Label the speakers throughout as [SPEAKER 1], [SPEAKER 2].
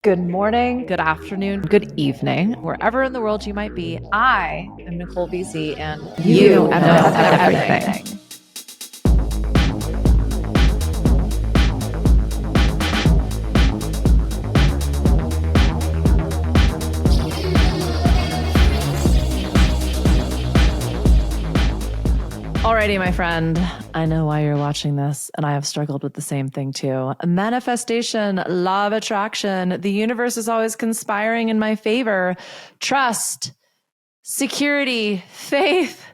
[SPEAKER 1] Good morning, good afternoon, good evening, wherever in the world you might be. I am Nicole BC, and you know everything. Alrighty, my friend, I know why you're watching this, and I have struggled with the same thing too. Manifestation, law of attraction, the universe is always conspiring in my favor. Trust, security, faith.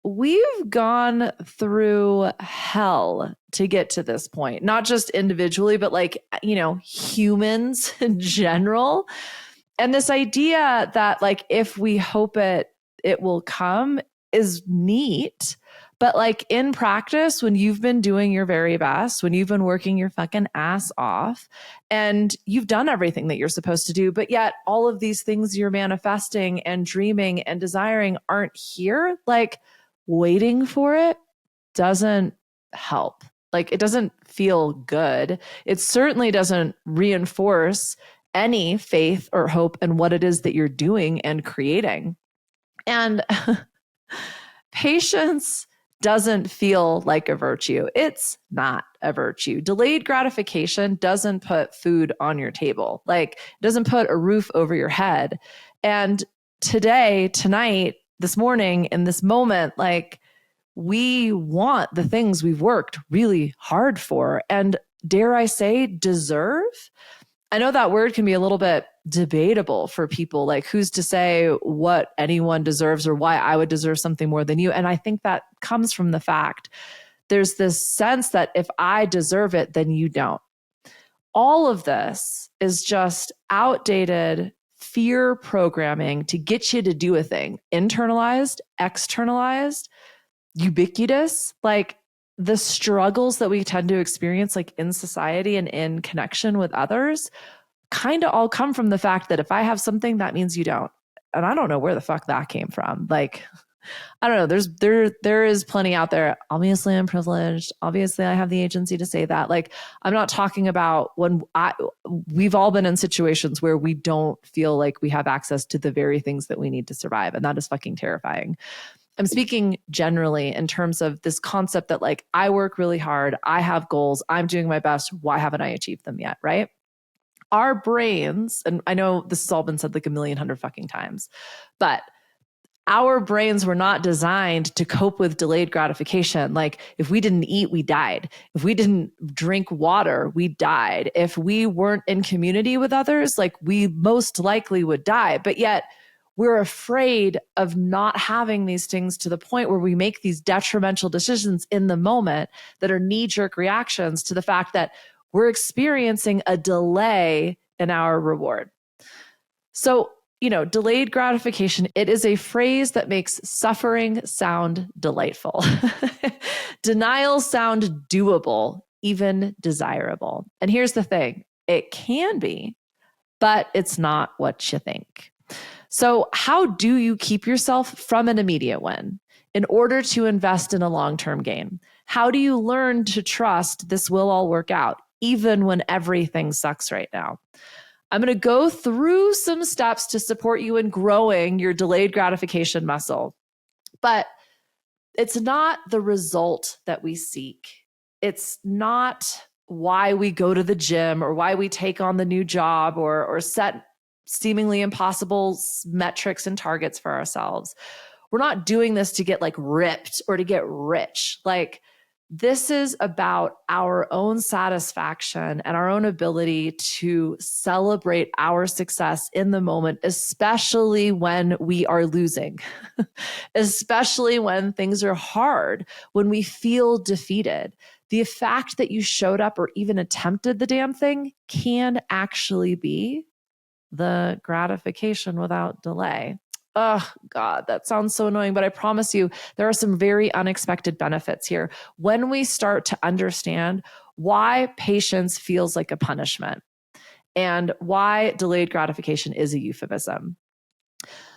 [SPEAKER 1] We've gone through hell to get to this point, not just individually, but humans in general. And this idea that if we hope it will come is neat. But in practice, when you've been doing your very best, when you've been working your fucking ass off and you've done everything that you're supposed to do, but yet all of these things you're manifesting and dreaming and desiring aren't here, waiting for it doesn't help. It doesn't feel good. It certainly doesn't reinforce any faith or hope in what it is that you're doing and creating. And patience doesn't feel like a virtue. It's not a virtue. Delayed gratification doesn't put food on your table. It doesn't put a roof over your head. And today, tonight, this morning, in this moment, we want the things we've worked really hard for and, dare I say, deserve. I know that word can be a little bit debatable for people, who's to say what anyone deserves or why I would deserve something more than you. And I think that comes from the fact there's this sense that if I deserve it, then you don't. All of this is just outdated fear programming to get you to do a thing, internalized, externalized, ubiquitous. The struggles that we tend to experience in society and in connection with others kind of all come from the fact that if I have something, that means you don't. And I don't know where the fuck that came from. I don't know. There is plenty out there. Obviously, I'm privileged. Obviously, I have the agency to say that. I'm not talking about when we've all been in situations where we don't feel like we have access to the very things that we need to survive. And that is fucking terrifying. I'm speaking generally in terms of this concept that I work really hard. I have goals. I'm doing my best. Why haven't I achieved them yet? Right? Our brains, and I know this has all been said 1,100,000 fucking times, but our brains were not designed to cope with delayed gratification. If we didn't eat, we died. If we didn't drink water, we died. If we weren't in community with others, we most likely would die. But yet we're afraid of not having these things to the point where we make these detrimental decisions in the moment that are knee-jerk reactions to the fact that we're experiencing a delay in our reward. So, delayed gratification, it is a phrase that makes suffering sound delightful. Denial sound doable, even desirable. And here's the thing, it can be, but it's not what you think. So how do you keep yourself from an immediate win in order to invest in a long-term gain? How do you learn to trust this will all work out, even when everything sucks right now? I'm going to go through some steps to support you in growing your delayed gratification muscle. But it's not the result that we seek. It's not why we go to the gym or why we take on the new job or set seemingly impossible metrics and targets for ourselves. We're not doing this to get ripped or to get rich. This is about our own satisfaction and our own ability to celebrate our success in the moment, especially when we are losing, especially when things are hard, when we feel defeated. The fact that you showed up or even attempted the damn thing can actually be the gratification without delay. Oh, God, that sounds so annoying, but I promise you, there are some very unexpected benefits here when we start to understand why patience feels like a punishment and why delayed gratification is a euphemism.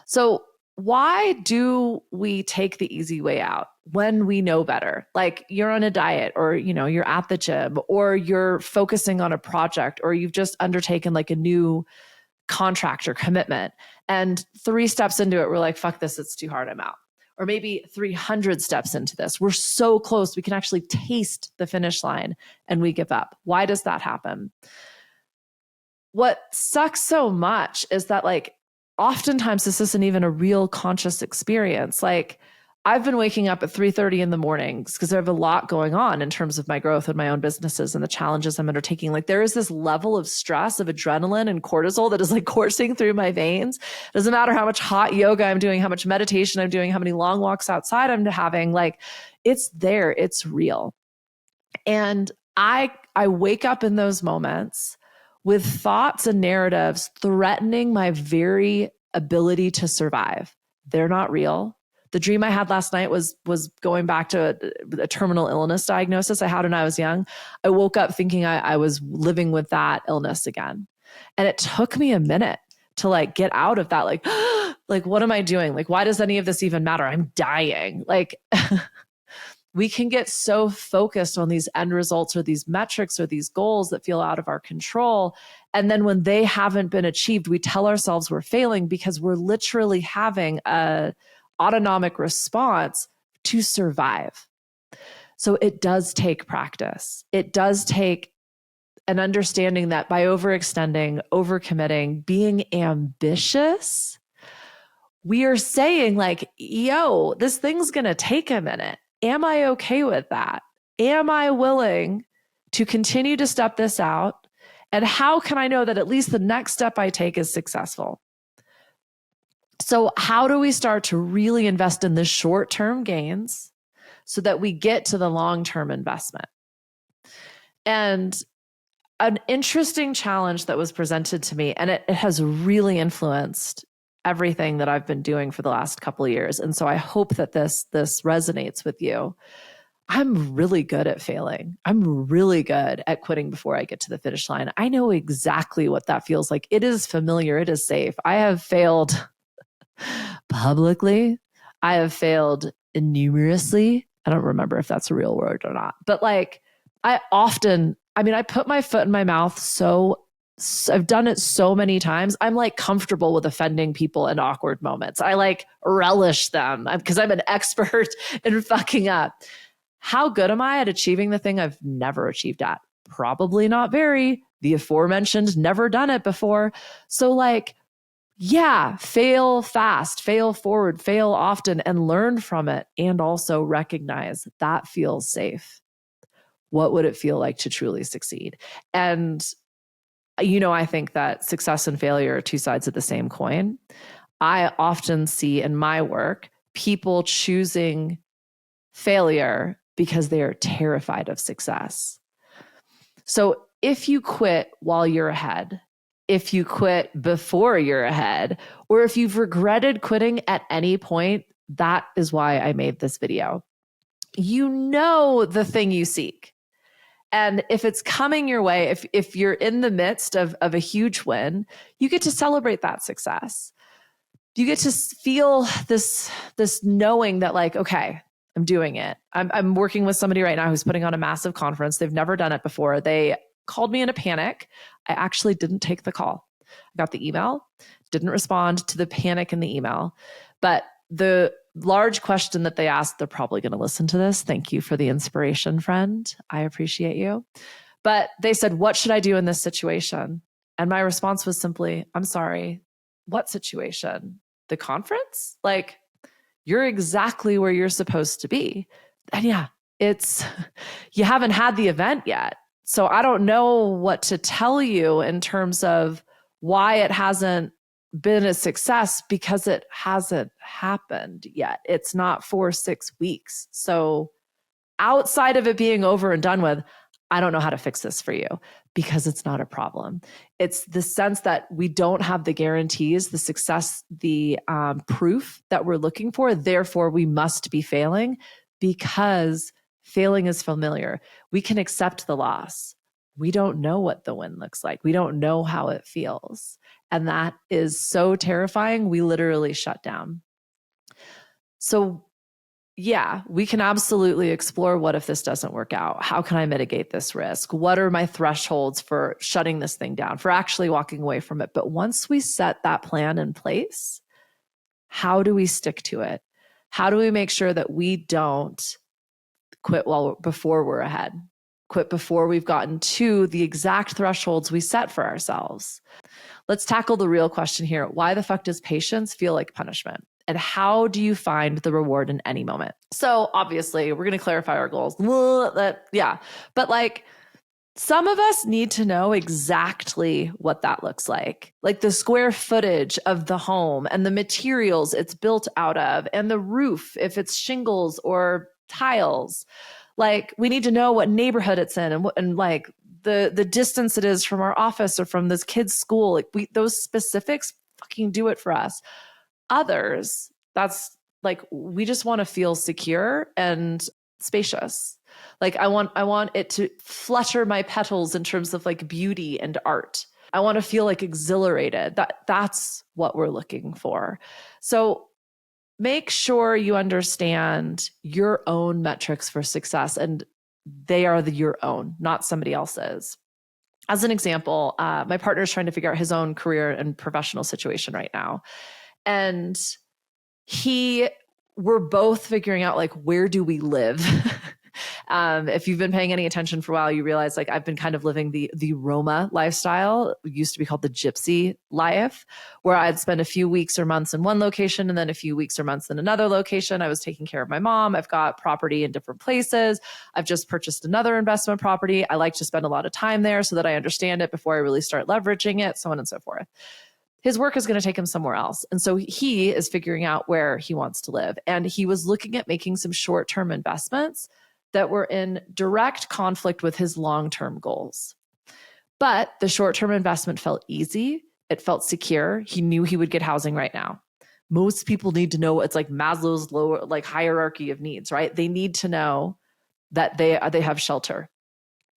[SPEAKER 1] So why do we take the easy way out when we know better? Like you're on a diet, or, you're at the gym, or you're focusing on a project, or you've just undertaken like a new contract or commitment. And 3 steps into it, we're like, fuck this, it's too hard, I'm out. Or maybe 300 steps into this, we're so close, we can actually taste the finish line, and we give up. Why does that happen? What sucks so much is that, like, oftentimes this isn't even a real conscious experience. Like, I've been waking up at 3:30 in the mornings because I have a lot going on in terms of my growth and my own businesses and the challenges I'm undertaking. Like, there is this level of stress, of adrenaline and cortisol that is like coursing through my veins. Doesn't matter how much hot yoga I'm doing, how much meditation I'm doing, how many long walks outside I'm having. Like, it's there, it's real. And I wake up in those moments with thoughts and narratives threatening my very ability to survive. They're not real. The dream I had last night was going back to a terminal illness diagnosis I had when I was young. I woke up thinking I was living with that illness again. And it took me a minute to like get out of that. Like, like, what am I doing? Like, why does any of this even matter? I'm dying. Like, we can get so focused on these end results or these metrics or these goals that feel out of our control. And then when they haven't been achieved, we tell ourselves we're failing because we're literally having a autonomic response to survive. So it does take practice. It does take an understanding that by overextending, overcommitting, being ambitious, we are saying like, yo, this thing's going to take a minute. Am I okay with that? Am I willing to continue to step this out? And how can I know that at least the next step I take is successful? So how do we start to really invest in the short-term gains so that we get to the long-term investment? And an interesting challenge that was presented to me, and it has really influenced everything that I've been doing for the last couple of years. And so I hope that this resonates with you. I'm really good at failing. I'm really good at quitting before I get to the finish line. I know exactly what that feels like. It is familiar. It is safe. I have failed publicly. I have failed numerously. I don't remember if that's a real word or not, but like I put my foot in my mouth. I've done it so many times. I'm like comfortable with offending people in awkward moments. I like relish them because I'm an expert in fucking up. How good am I at achieving the thing I've never achieved at? Probably not very. The aforementioned, never done it before. So like, yeah, fail fast, fail forward, fail often, and learn from it. And also recognize that feels safe. What would it feel like to truly succeed? And, I think that success and failure are 2 sides of the same coin. I often see in my work people choosing failure because they are terrified of success. So if you quit while you're ahead, if you quit before you're ahead, or if you've regretted quitting at any point, that is why I made this video. You know the thing you seek. And if it's coming your way, if you're in the midst of a huge win, you get to celebrate that success. You get to feel this knowing that like, okay, I'm doing it. I'm working with somebody right now who's putting on a massive conference. They've never done it before. They called me in a panic. I actually didn't take the call. I got the email, didn't respond to the panic in the email. But the large question that they asked, they're probably going to listen to this. Thank you for the inspiration, friend. I appreciate you. But they said, what should I do in this situation? And my response was simply, I'm sorry, what situation? The conference? Like, you're exactly where you're supposed to be. And yeah, you haven't had the event yet. So I don't know what to tell you in terms of why it hasn't been a success, because it hasn't happened yet. It's not 4-6 weeks. So outside of it being over and done with, I don't know how to fix this for you because it's not a problem. It's the sense that we don't have the guarantees, the success, the proof that we're looking for. Therefore, we must be failing because failing is familiar. We can accept the loss. We don't know what the win looks like. We don't know how it feels. And that is so terrifying. We literally shut down. So yeah, we can absolutely explore what if this doesn't work out? How can I mitigate this risk? What are my thresholds for shutting this thing down, for actually walking away from it? But once we set that plan in place, how do we stick to it? How do we make sure that we don't quit before we're ahead? Quit before we've gotten to the exact thresholds we set for ourselves? Let's tackle the real question here. Why the fuck does patience feel like punishment? And how do you find the reward in any moment? So obviously, we're going to clarify our goals. Yeah. But like, some of us need to know exactly what that looks like the square footage of the home and the materials it's built out of, and the roof, if it's shingles or tiles. Like, we need to know what neighborhood it's in, and like the distance it is from our office or from this kid's school. Like, those specifics fucking do it for us. Others, that's like, we just want to feel secure and spacious. Like, I want it to flutter my petals in terms of like beauty and art. I want to feel like exhilarated. That's what we're looking for. So make sure you understand your own metrics for success, and they are your own, not somebody else's. As an example, my partner is trying to figure out his own career and professional situation right now. And we're both figuring out, like, where do we live? If you've been paying any attention for a while, you realize like I've been kind of living the Roma lifestyle. It used to be called the gypsy life, where I'd spend a few weeks or months in one location and then a few weeks or months in another location. I was taking care of my mom. I've got property in different places. I've just purchased another investment property. I like to spend a lot of time there so that I understand it before I really start leveraging it, so on and so forth. His work is going to take him somewhere else. And so he is figuring out where he wants to live. And he was looking at making some short-term investments that were in direct conflict with his long-term goals. But the short-term investment felt easy. It felt secure. He knew he would get housing right now. Most people need to know, it's like Maslow's lower, like, hierarchy of needs, right? They need to know that they have shelter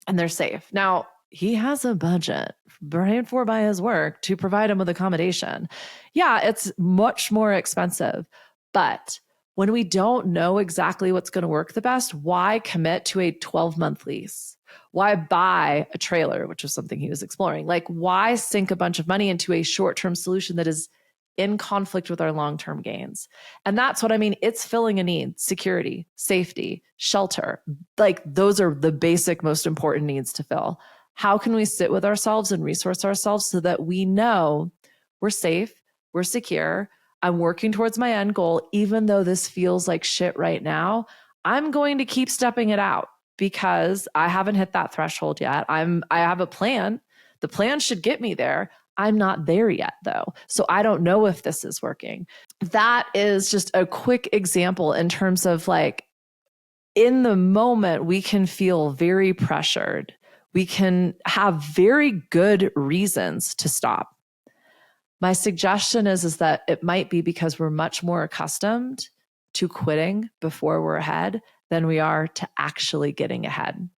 [SPEAKER 1] and they're safe. Now, he has a budget paid for by his work to provide him with accommodation. Yeah, it's much more expensive, but when we don't know exactly what's going to work the best, why commit to a 12-month lease? Why buy a trailer, which was something he was exploring? Like, why sink a bunch of money into a short-term solution that is in conflict with our long-term gains? And that's what I mean. It's filling a need: security, safety, shelter. Like, those are the basic, most important needs to fill. How can we sit with ourselves and resource ourselves so that we know we're safe, we're secure, I'm working towards my end goal, even though this feels like shit right now? I'm going to keep stepping it out because I haven't hit that threshold yet. I have a plan. The plan should get me there. I'm not there yet, though. So I don't know if this is working. That is just a quick example in terms of, like, in the moment, we can feel very pressured. We can have very good reasons to stop. My suggestion is that it might be because we're much more accustomed to quitting before we're ahead than we are to actually getting ahead.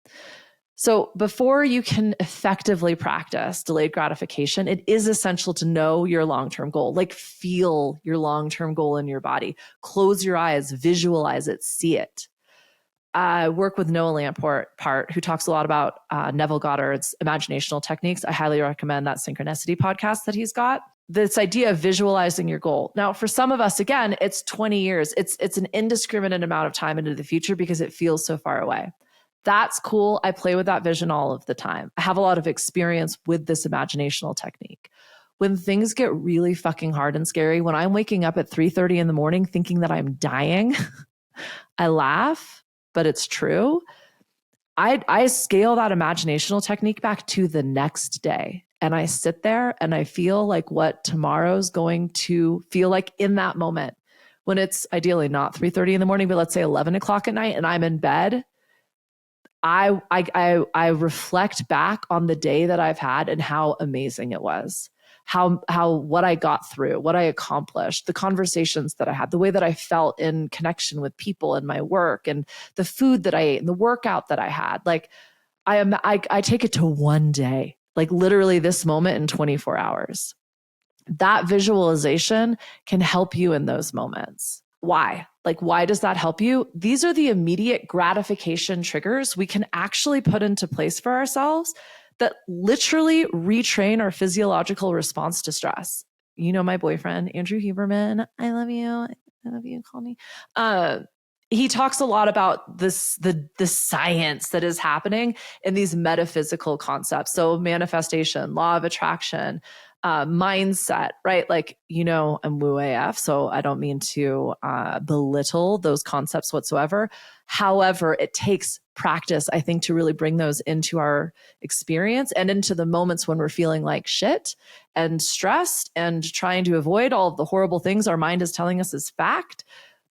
[SPEAKER 1] So before you can effectively practice delayed gratification, it is essential to know your long-term goal. Like, feel your long-term goal in your body. Close your eyes, visualize it, see it. I work with Noah Lamport, who talks a lot about Neville Goddard's imaginational techniques. I highly recommend that Synchronicity podcast that he's got. This idea of visualizing your goal. Now, for some of us, again, it's 20 years. It's an indiscriminate amount of time into the future because it feels so far away. That's cool. I play with that vision all of the time. I have a lot of experience with this imaginational technique. When things get really fucking hard and scary, when I'm waking up at 3:30 in the morning thinking that I'm dying, I laugh, but it's true. I scale that imaginational technique back to the next day. And I sit there and I feel like what tomorrow's going to feel like in that moment, when it's ideally not 3:30 in the morning, but let's say 11 o'clock at night and I'm in bed. I reflect back on the day that I've had and how amazing it was. How what I got through, what I accomplished, the conversations that I had, the way that I felt in connection with people in my work, and the food that I ate and the workout that I had. Like, I take it to one day, like literally this moment in 24 hours. That visualization can help you in those moments. Why? Like, why does that help you? These are the immediate gratification triggers we can actually put into place for ourselves that literally retrain our physiological response to stress. You know, my boyfriend, Andrew Huberman, I love you. I love you. Call me. He talks a lot about the science that is happening in these metaphysical concepts. So manifestation, law of attraction, mindset, right? Like, you know, I'm woo AF, so I don't mean to belittle those concepts whatsoever. However, it takes practice, I think, to really bring those into our experience and into the moments when we're feeling like shit and stressed and trying to avoid all of the horrible things our mind is telling us is fact.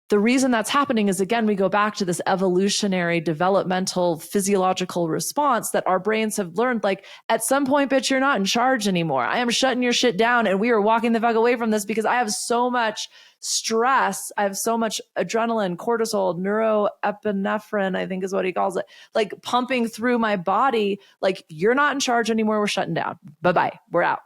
[SPEAKER 1] The reason that's happening is, again, we go back to this evolutionary, developmental, physiological response that our brains have learned, like, at some point, bitch, you're not in charge anymore. I am shutting your shit down and we are walking the fuck away from this because I have so much stress. I have so much adrenaline, cortisol, neuroepinephrine, I think is what he calls it, like pumping through my body. Like, you're not in charge anymore. We're shutting down. Bye-bye. We're out.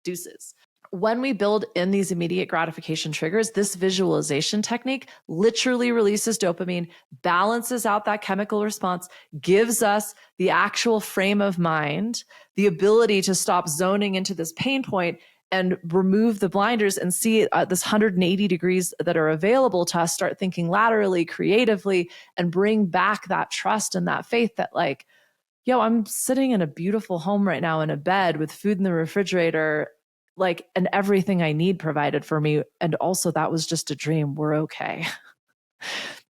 [SPEAKER 1] Deuces. When we build in these immediate gratification triggers, this visualization technique literally releases dopamine, balances out that chemical response, gives us the actual frame of mind, the ability to stop zoning into this pain point and remove the blinders and see this 180 degrees that are available to us, start thinking laterally, creatively, and bring back that trust and that faith that, like, yo, I'm sitting in a beautiful home right now in a bed with food in the refrigerator, like, and everything I need provided for me. And also, that was just a dream. We're okay.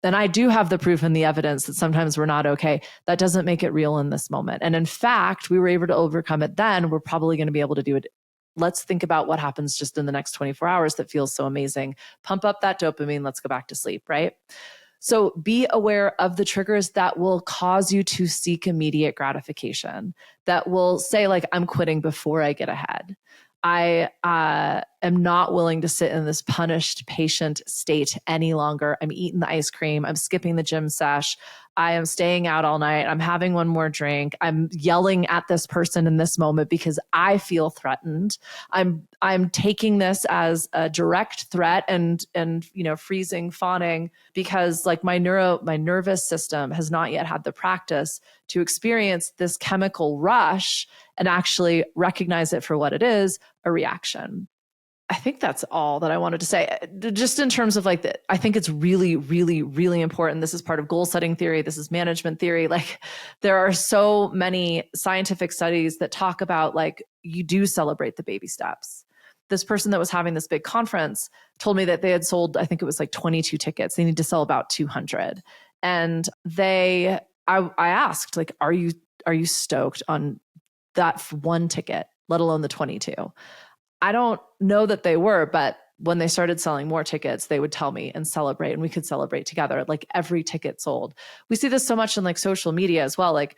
[SPEAKER 1] And I do have the proof and the evidence that sometimes we're not okay. That doesn't make it real in this moment. And in fact, we were able to overcome it then. We're probably going to be able to do it. Let's think about what happens just in the next 24 hours that feels so amazing. Pump up that dopamine. Let's go back to sleep, right? So be aware of the triggers that will cause you to seek immediate gratification, that will say, like, I'm quitting before I get ahead. I am not willing to sit in this punished patient state any longer. I'm eating the ice cream. I'm skipping the gym sesh. I am staying out all night. I'm having one more drink. I'm yelling at this person in this moment because I feel threatened. I'm taking this as a direct threat and you know, freezing, fawning, because, like, my nervous system has not yet had the practice to experience this chemical rush and actually recognize it for what it is, a reaction. I think that's all that I wanted to say. Just in terms of, like, I think it's really, really, really important. This is part of goal setting theory. This is management theory. Like, there are so many scientific studies that talk about, like, you do celebrate the baby steps. This person that was having this big conference told me that they had sold, I think it was like 22 tickets. They need to sell about 200. And I asked, like, are you stoked on that one ticket, let alone the 22? I don't know that they were, but when they started selling more tickets, they would tell me and celebrate, and we could celebrate together. Like, every ticket sold. We see this so much in, like, social media as well. Like,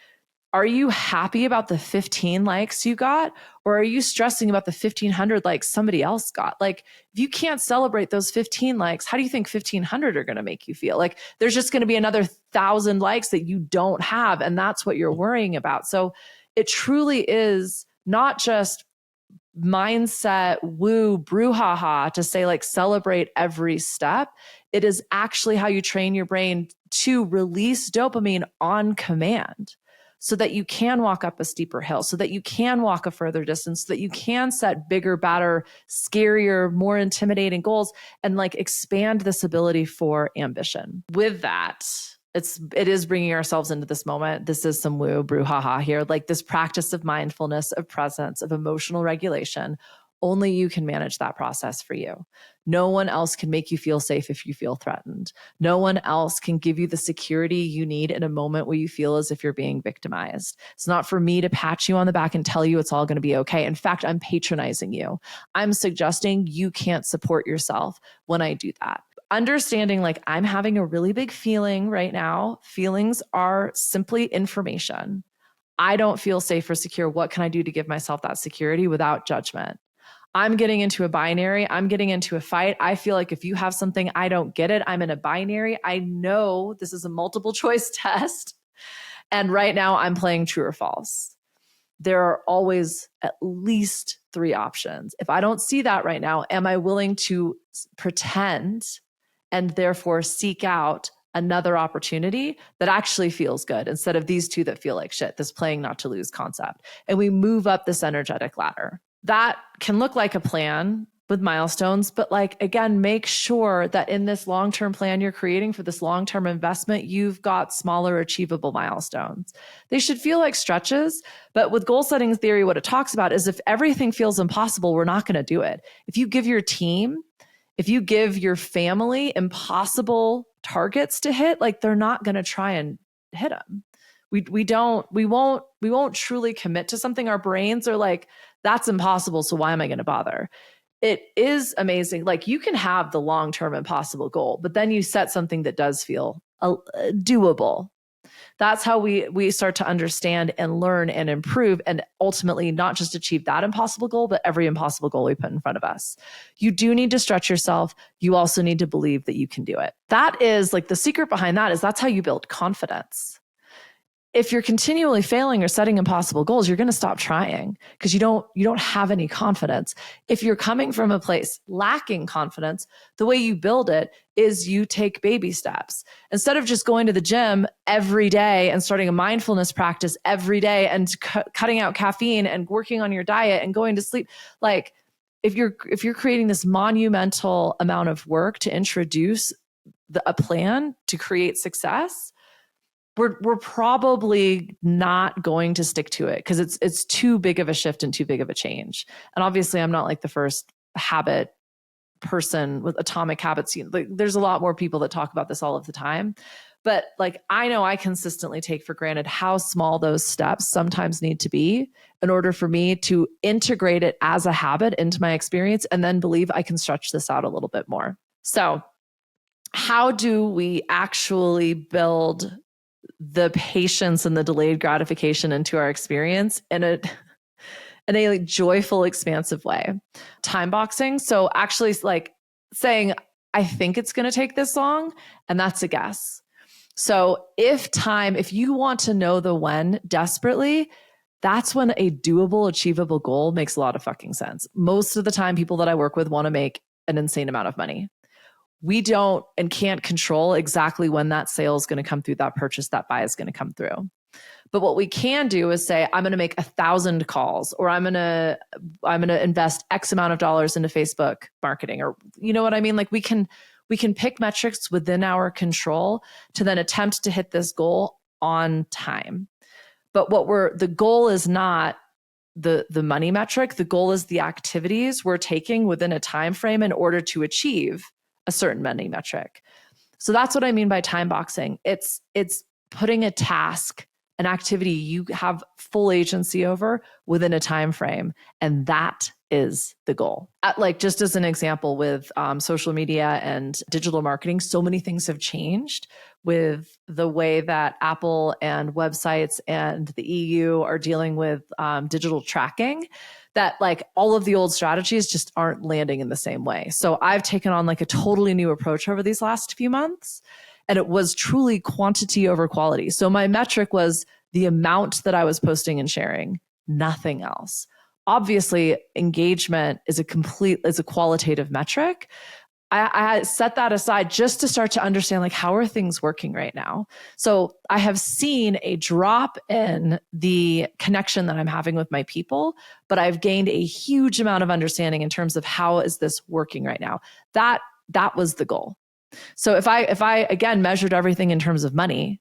[SPEAKER 1] are you happy about the 15 likes you got? Or are you stressing about the 1,500 likes somebody else got? Like, if you can't celebrate those 15 likes, how do you think 1,500 are going to make you feel? Like, there's just going to be another 1,000 likes that you don't have. And that's what you're worrying about. So it truly is not just mindset, woo, brouhaha to say, like, celebrate every step. It is actually how you train your brain to release dopamine on command, so that you can walk up a steeper hill, so that you can walk a further distance, so that you can set bigger, badder, scarier, more intimidating goals, and, like, expand this ability for ambition. With that, it is bringing ourselves into this moment. This is some woo brouhaha here, like this practice of mindfulness, of presence, of emotional regulation. Only you can manage that process for you. No one else can make you feel safe if you feel threatened. No one else can give you the security you need in a moment where you feel as if you're being victimized. It's not for me to pat you on the back and tell you it's all going to be okay. In fact, I'm patronizing you. I'm suggesting you can't support yourself when I do that. Understanding, like, I'm having a really big feeling right now. Feelings are simply information. I don't feel safe or secure. What can I do to give myself that security without judgment? I'm getting into a binary. I'm getting into a fight. I feel like if you have something, I don't get it. I'm in a binary. I know this is a multiple choice test. And right now I'm playing true or false. There are always at least 3 options. If I don't see that right now, am I willing to pretend and therefore seek out another opportunity that actually feels good instead of these two that feel like shit, this playing not to lose concept. And we move up this energetic ladder. That can look like a plan with milestones, but like, again, make sure that in this long-term plan you're creating for this long-term investment, you've got smaller achievable milestones. They should feel like stretches, but with goal setting theory, what it talks about is if everything feels impossible, we're not going to do it. If you give your team, if you give your family impossible targets to hit, like they're not going to try and hit them. We won't truly commit to something. Our brains are like, that's impossible, so why am I going to bother? It is amazing. Like you can have the long-term impossible goal, but then you set something that does feel doable. That's how we start to understand and learn and improve and ultimately not just achieve that impossible goal, but every impossible goal we put in front of us. You do need to stretch yourself. You also need to believe that you can do it. That is like the secret behind that is that's how you build confidence. If you're continually failing or setting impossible goals, you're going to stop trying because you don't have any confidence. If you're coming from a place lacking confidence, the way you build it is you take baby steps. Instead of just going to the gym every day and starting a mindfulness practice every day and cutting out caffeine and working on your diet and going to sleep, like if you're creating this monumental amount of work to introduce a plan to create success, we're probably not going to stick to it because it's too big of a shift and too big of a change. And obviously, I'm not like the first habit person with atomic habits. Like, there's a lot more people that talk about this all of the time. But like, I know I consistently take for granted how small those steps sometimes need to be in order for me to integrate it as a habit into my experience and then believe I can stretch this out a little bit more. So how do we actually build the patience and the delayed gratification into our experience in a like joyful, expansive way? Time boxing. So actually like saying, I think it's going to take this long, and that's a guess. So if you want to know the when desperately, that's when a doable, achievable goal makes a lot of fucking sense. Most of the time, people that I work with want to make an insane amount of money. We don't and can't control exactly when that sale is going to come through, that purchase, that buy is going to come through. But what we can do is say, I'm going to make 1,000 calls, or I'm going to invest X amount of dollars into Facebook marketing, or you know what I mean? Like we can pick metrics within our control to then attempt to hit this goal on time. But the goal is not the money metric. The goal is the activities we're taking within a time frame in order to achieve a certain money metric. So that's what I mean by time boxing. It's putting a task, an activity you have full agency over within a time frame, and that is the goal. Like just as an example with social media and digital marketing, so many things have changed with the way that Apple and websites and the EU are dealing with digital tracking, that like all of the old strategies just aren't landing in the same way. So I've taken on like a totally new approach over these last few months, and it was truly quantity over quality. So my metric was the amount that I was posting and sharing, nothing else. Obviously, engagement is a qualitative metric. I set that aside just to start to understand like how are things working right now. So I have seen a drop in the connection that I'm having with my people, but I've gained a huge amount of understanding in terms of how is this working right now. That was the goal. So if I again measured everything in terms of money,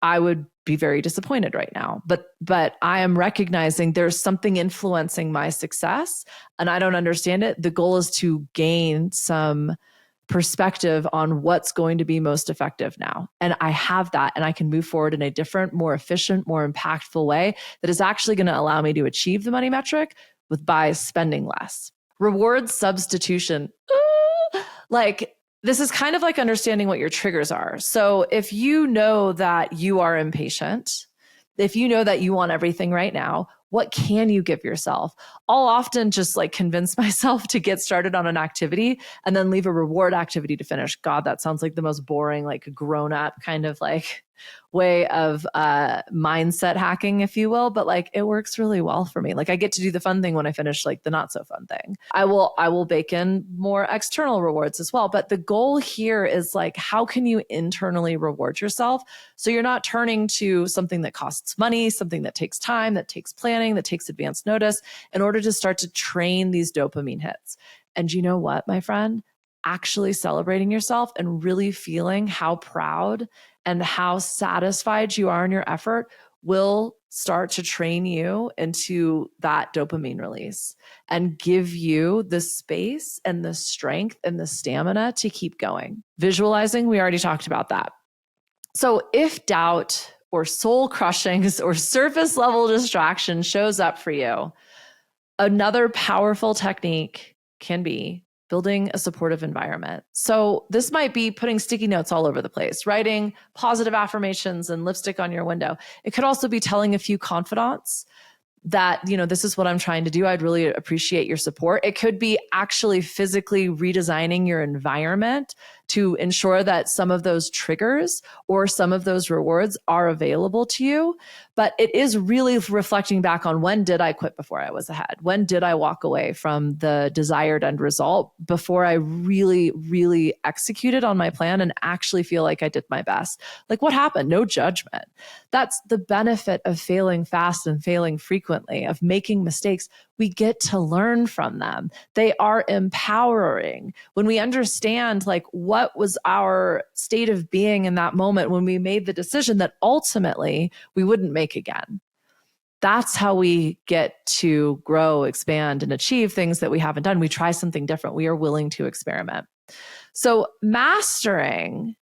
[SPEAKER 1] I would be very disappointed right now. But I am recognizing there's something influencing my success and I don't understand it. The goal is to gain some perspective on what's going to be most effective now. And I have that, and I can move forward in a different, more efficient, more impactful way that is actually going to allow me to achieve the money metric by spending less. Reward substitution. Like, this is kind of like understanding what your triggers are. So if you know that you are impatient, if you know that you want everything right now, what can you give yourself? I'll often just like convince myself to get started on an activity and then leave a reward activity to finish. God, that sounds like the most boring, like grown up kind of like way of mindset hacking, if you will, but like it works really well for me. Like I get to do the fun thing when I finish like the not so fun thing. I will bake in more external rewards as well. But the goal here is like, how can you internally reward yourself so you're not turning to something that costs money, something that takes time, that takes planning, that takes advance notice in order to start to train these dopamine hits. And you know what, my friend? Actually celebrating yourself and really feeling how proud and how satisfied you are in your effort will start to train you into that dopamine release and give you the space and the strength and the stamina to keep going. Visualizing, we already talked about that. So if doubt or soul crushings or surface level distraction shows up for you, another powerful technique can be building a supportive environment. So this might be putting sticky notes all over the place, writing positive affirmations and lipstick on your window. It could also be telling a few confidants that, this is what I'm trying to do. I'd really appreciate your support. It could be actually physically redesigning your environment to ensure that some of those triggers or some of those rewards are available to you. But it is really reflecting back on, when did I quit before I was ahead? When did I walk away from the desired end result before I really, really executed on my plan and actually feel like I did my best? Like, what happened? No judgment. That's the benefit of failing fast and failing frequently, of making mistakes. We get to learn from them. They are empowering. When we understand like what was our state of being in that moment when we made the decision that ultimately we wouldn't make again. That's how we get to grow, expand, and achieve things that we haven't done. We try something different. We are willing to experiment. So mastering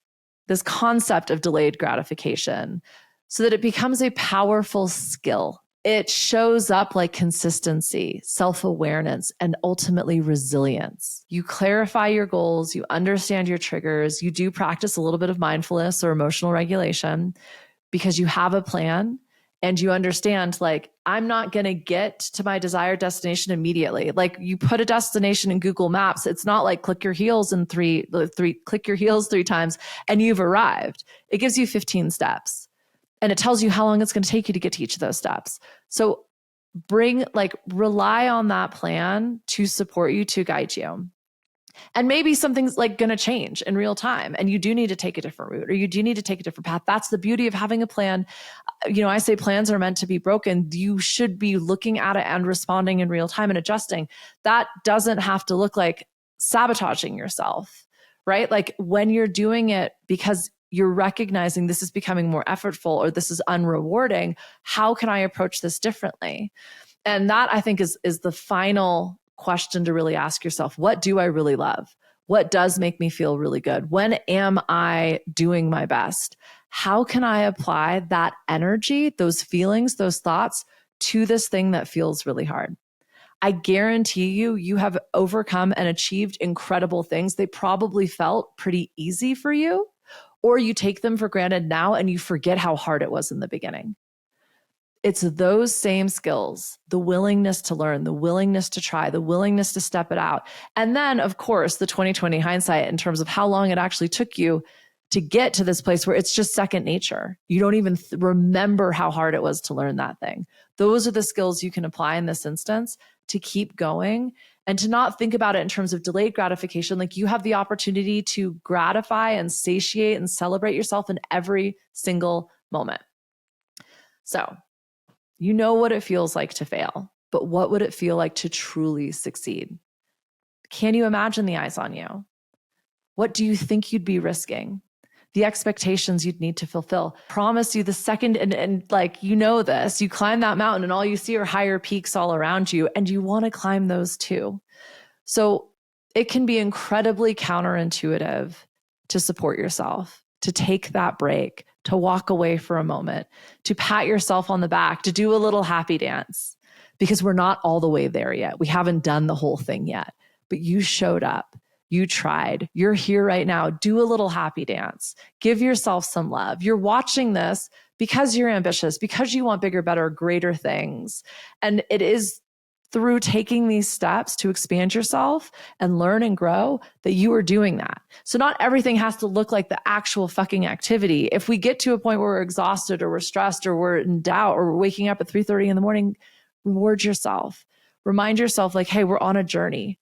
[SPEAKER 1] this concept of delayed gratification so that it becomes a powerful skill. It shows up like consistency, self-awareness, and ultimately resilience. You clarify your goals, you understand your triggers, you do practice a little bit of mindfulness or emotional regulation because you have a plan and you understand, like, I'm not going to get to my desired destination immediately. Like, you put a destination in Google Maps, it's not like click your heels three times and you've arrived. It gives you 15 steps. And it tells you how long it's going to take you to get to each of those steps. So rely on that plan to support you, to guide you. And maybe something's like going to change in real time and you do need to take a different route or you do need to take a different path. That's the beauty of having a plan. I say plans are meant to be broken. You should be looking at it and responding in real time and adjusting. That doesn't have to look like sabotaging yourself, right? Like when you're doing it because you're recognizing this is becoming more effortful or this is unrewarding, how can I approach this differently? And that, I think, is the final question to really ask yourself. What do I really love? What does make me feel really good? When am I doing my best? How can I apply that energy, those feelings, those thoughts to this thing that feels really hard? I guarantee you have overcome and achieved incredible things. They probably felt pretty easy for you, or you take them for granted now and you forget how hard it was in the beginning. It's those same skills, the willingness to learn, the willingness to try, the willingness to step it out. And then, of course, the 2020 hindsight in terms of how long it actually took you to get to this place where it's just second nature. You don't even remember how hard it was to learn that thing. Those are the skills you can apply in this instance to keep going and to not think about it in terms of delayed gratification. Like, you have the opportunity to gratify and satiate and celebrate yourself in every single moment. So, you know what it feels like to fail, but what would it feel like to truly succeed? Can you imagine the eyes on you? What do you think you'd be risking? The expectations you'd need to fulfill. Promise you the second, and like, this, you climb that mountain and all you see are higher peaks all around you, and you want to climb those too. So it can be incredibly counterintuitive to support yourself, to take that break, to walk away for a moment, to pat yourself on the back, to do a little happy dance, because we're not all the way there yet. We haven't done the whole thing yet, but you showed up. You tried. You're here right now. Do a little happy dance. Give yourself some love. You're watching this because you're ambitious, because you want bigger, better, greater things. And it is through taking these steps to expand yourself and learn and grow that you are doing that. So not everything has to look like the actual fucking activity. If we get to a point where we're exhausted or we're stressed or we're in doubt or we're waking up at 3:30 in the morning, reward yourself. Remind yourself like, hey, we're on a journey.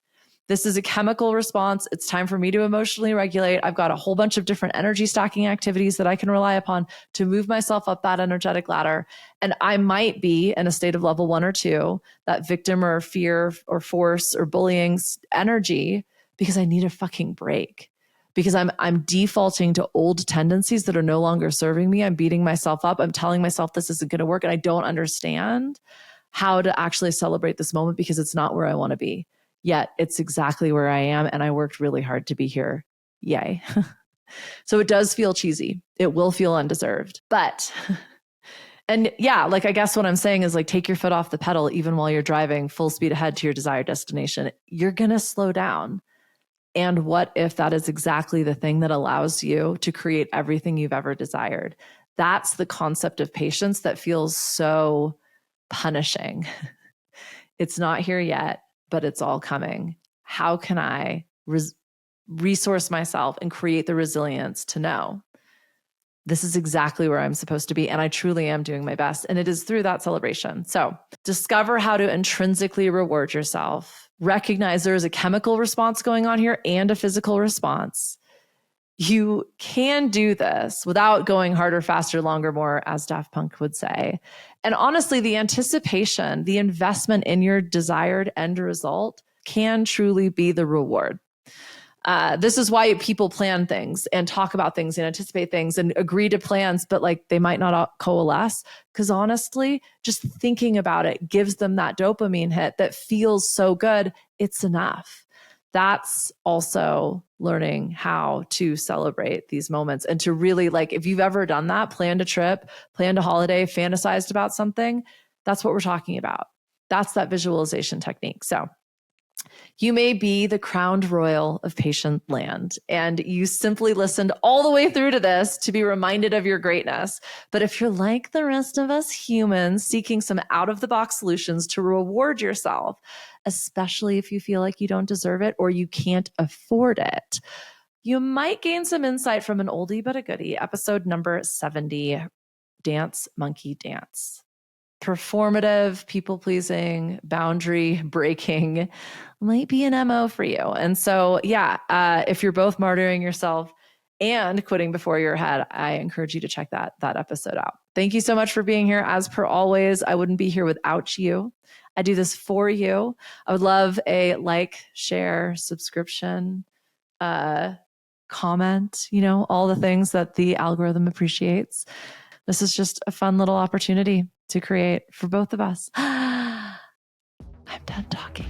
[SPEAKER 1] This is a chemical response. It's time for me to emotionally regulate. I've got a whole bunch of different energy stacking activities that I can rely upon to move myself up that energetic ladder. And I might be in a state of level 1 or 2, that victim or fear or force or bullying energy, because I need a fucking break. Because I'm defaulting to old tendencies that are no longer serving me. I'm beating myself up. I'm telling myself this isn't going to work. And I don't understand how to actually celebrate this moment because it's not where I want to be. Yet it's exactly where I am. And I worked really hard to be here. Yay. So it does feel cheesy. It will feel undeserved. But, and yeah, like I guess what I'm saying is like take your foot off the pedal even while you're driving full speed ahead to your desired destination. You're going to slow down. And what if that is exactly the thing that allows you to create everything you've ever desired? That's the concept of patience that feels so punishing. It's not here yet, but it's all coming. How can I resource myself and create the resilience to know this is exactly where I'm supposed to be and I truly am doing my best? And it is through that celebration. So discover how to intrinsically reward yourself. Recognize there is a chemical response going on here and a physical response. You can do this without going harder, faster, longer, more, as Daft Punk would say. And honestly, the anticipation, the investment in your desired end result can truly be the reward. This is why people plan things and talk about things and anticipate things and agree to plans, but like they might not coalesce. Because honestly, just thinking about it gives them that dopamine hit that feels so good. It's enough. That's also learning how to celebrate these moments and to really, like, if you've ever done that, planned a trip, planned a holiday, fantasized about something, that's what we're talking about. That's that visualization technique. So you may be the crowned royal of patient land, and you simply listened all the way through to this to be reminded of your greatness. But if you're like the rest of us humans, seeking some out-of-the-box solutions to reward yourself, especially if you feel like you don't deserve it or you can't afford it, you might gain some insight from an oldie but a goodie, episode number 70, Dance Monkey Dance. Performative, people-pleasing, boundary breaking might be an MO for you. And so, if you're both martyring yourself and quitting before you're ahead, I encourage you to check that episode out. Thank you so much for being here. As per always, I wouldn't be here without you. I do this for you. I would love a like, share, subscription, comment, all the things that the algorithm appreciates. This is just a fun little opportunity to create for both of us. I'm done talking.